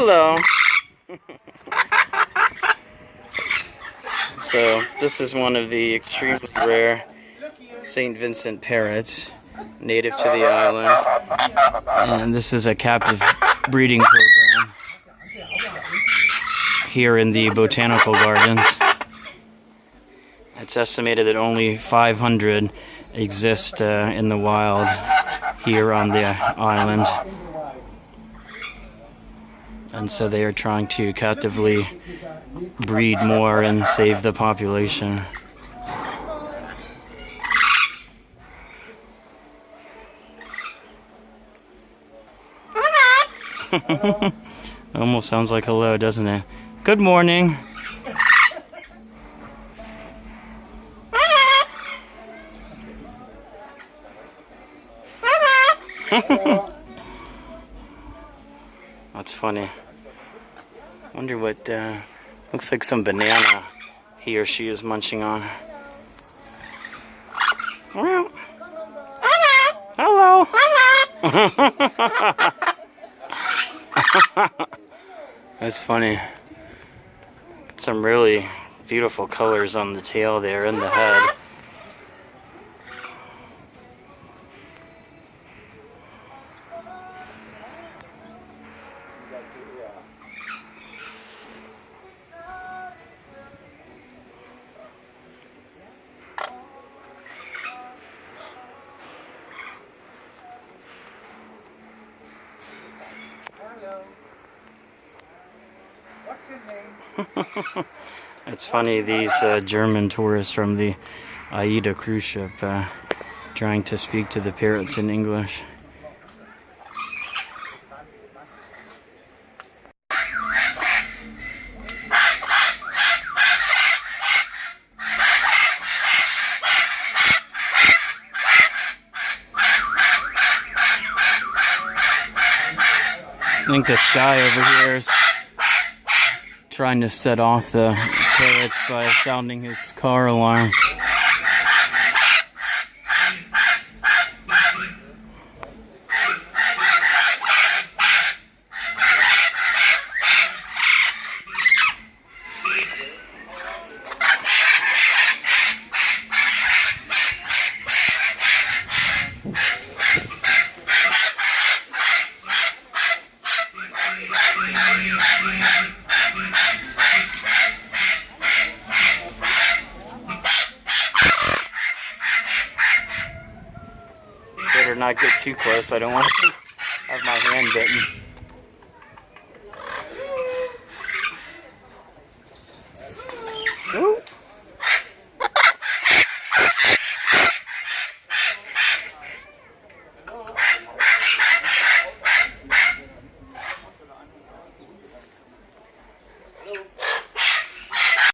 Hello. So this is one of the extremely rare St. Vincent parrots, native to the island. And this is a captive breeding program here in the Botanical Gardens. It's estimated that only 500 exist in the wild here on the island. And so they are trying to captively breed more and save the population. Almost sounds like hello, doesn't it? Good morning. That's funny. Wonder what, looks like some banana he or she is munching on. Hello. Hello. That's funny. Some really beautiful colors on the tail there and the head. Hello. What's your name? It's funny, these German tourists from the Aida cruise ship trying to speak to the parrots in English. I think this guy over here is trying to set off the parrots by sounding his car alarm. Better not get too close. I don't want to have my hand bitten.